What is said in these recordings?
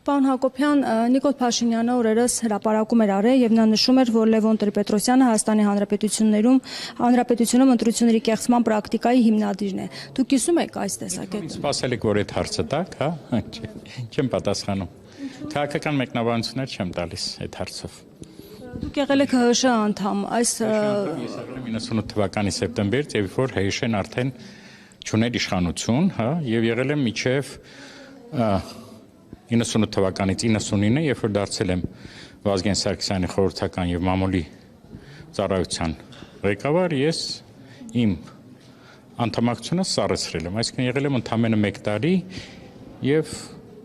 Պարոն Հակոբյան, Նիկոլ Փաշինյանը օրերս հրապարակում էր արել եւ նա նշում էր, որ Լևոն Տեր-Պետրոսյանը Հայաստանի Հանրապետությունում ընտրությունների կեղծման պրակտիկայի հիմնադիրն է։ Դուք կիսում եք այս տեսակետը։ Սպասելիք, որ այդ հարցը տաք, հա? Չեմ պատասխանում։ Քաղաքական մեկնաբանություններ չեմ տալիս այդ հարցով։ Դուք եղել եք ՀՀՇ անդամ, այս Ես եղել եմ 98 թվականի սեպտեմբերից, երբ որ ՀՀՇ-ն արդեն չուներ իշխանություն, հա, եւ եղել եմ միջև 98 թվականից 99-ը, երբ որ դարձել եմ Վազգեն Սարգսյանի խորհրդական եւ մամուլի ծառայության ղեկավար, ես իմ անդամակցությունը սառեցրել եմ, այսինքն եղել եմ ընդամենը 1 տարի եւ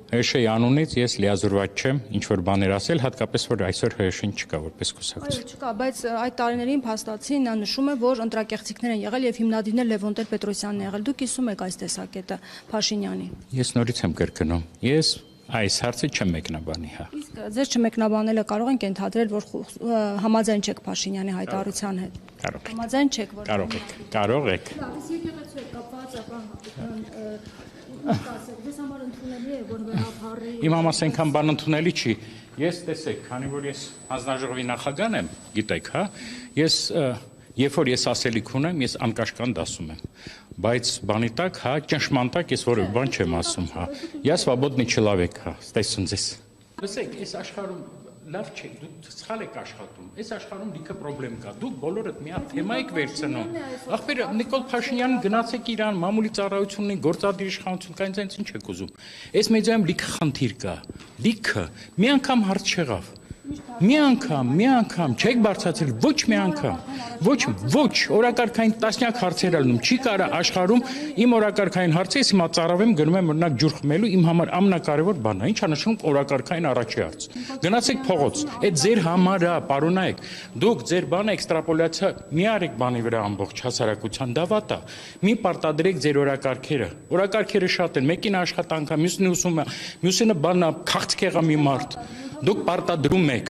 ՀՀՇ-ի անունից ես լիազորված չեմ ինչ որ բաներ ասել, հատկապես որ այսօր ՀՀՇ-ն չկա որպես կուսակցություն։ Այո, չկա, բայց այդ տարիներին փաստացի նա նշում է, որ ընտրակեղծիքներ են եղել եւ հիմնադիրներ Լևոն Տեր-Պետրոսյանն է եղել։ Դուք կիսում եք այս տեսակետը Փաշինյանի։ Ես նորից եմ կրկնում։ Ես այս հարցը չեմ մեկնաբանի, հա։ Իսկ ձեր չմեկնաբանելը կարող ենք ենթադրել, որ համաձայն չեք Փաշինյանի հայտարարության հետ։ Կարող եք։ Համաձայն չեք, որ Կարող եք։ Իսկ եկեղեցու հետ կապված Ձեզ համար ընդունելի է, որ վերափառի։ Իմ համար այնքան բան ընդունելի չի։ Ես տեսեք, քանի որ ես հանձնաժողովի նախագահն եմ, գիտեք, հա, երբ որ ես ասելիք ունեմ, ես անկաշկանդ ասում եմ։ Բայց բանի տակ, հա, ճնշման տակ ես որևէ բան չեմ ասում, հա։ Я свободный человек, հա, ստեսում ձեզ։ Լսեք, այս աշխարհում լավ չէ, դուք սխալ եք աշխատում։ Այս աշխարհում լիքը խնդրեմ կա։ Դուք բոլորդ մի հատ թեմա եք վերցնում։ Ախպեր Նիկոլ Փաշինյանը գնացեք Իրան, մամուլի ծառայությունն ունի, գործադիր իշխանություն կա, ինձ ինչ եք ուզում։ Այս մեդիայում լիքը խնդիր կա։ Լիքը։ Մի անգամ հարց չեղավ։ Մի անգամ, չեք բարձրացրել, ոչ մի անգամ, ոչ, օրակարգային տասնյակ հարցեր ալնում, չի կարա աշխարհում իմ օրակարգային հարցը, ես հիմա ծառավեմ, գնում եմ օրինակ ջուր խմելու, իմ համար ամենակարևոր բանն է, ինչա նշում օրակարգային առաջի հարց։ Գնացեք փողոց, այդ ձեր համար է, պարոնայք, դուք ձեր բանը էքստրապոլյացիա մի արեք բանի վրա ամբողջ հասարակության, դա վատ է, մի պարտադրեք ձեր օրակարգերը շատ են, մեկին աշխատանք է, մյուսին ուսում է, մյուսինը բանա, քաղցկեղա մի մարդ։ Դուք պարտադրում եք,